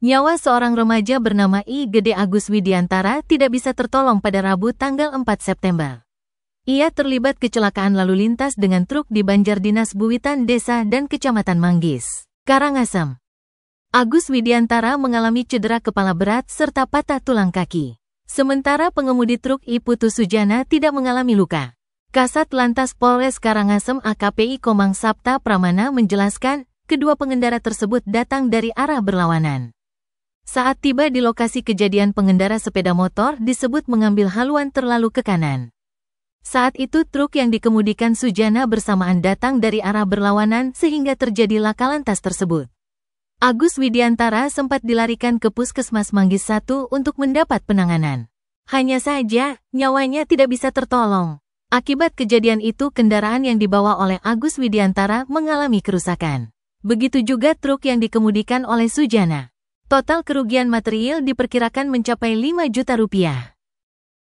Nyawa seorang remaja bernama I. Gede Agus Widiantara tidak bisa tertolong pada Rabu tanggal 4 September. Ia terlibat kecelakaan lalu lintas dengan truk di Banjar Dinas Buwitan Desa dan Kecamatan Manggis, Karangasem. Agus Widiantara mengalami cedera kepala berat serta patah tulang kaki. Sementara pengemudi truk I. Putu Sujana tidak mengalami luka. Kasat Lantas Polres Karangasem AKP Komang Sapta Pramana menjelaskan, kedua pengendara tersebut datang dari arah berlawanan. Saat tiba di lokasi kejadian, pengendara sepeda motor disebut mengambil haluan terlalu ke kanan. Saat itu truk yang dikemudikan Sujana bersamaan datang dari arah berlawanan sehingga terjadi laka lantas tersebut. Agus Widiantara sempat dilarikan ke Puskesmas Manggis 1 untuk mendapat penanganan. Hanya saja, nyawanya tidak bisa tertolong. Akibat kejadian itu, kendaraan yang dibawa oleh Agus Widiantara mengalami kerusakan. Begitu juga truk yang dikemudikan oleh Sujana. Total kerugian material diperkirakan mencapai 5 juta rupiah.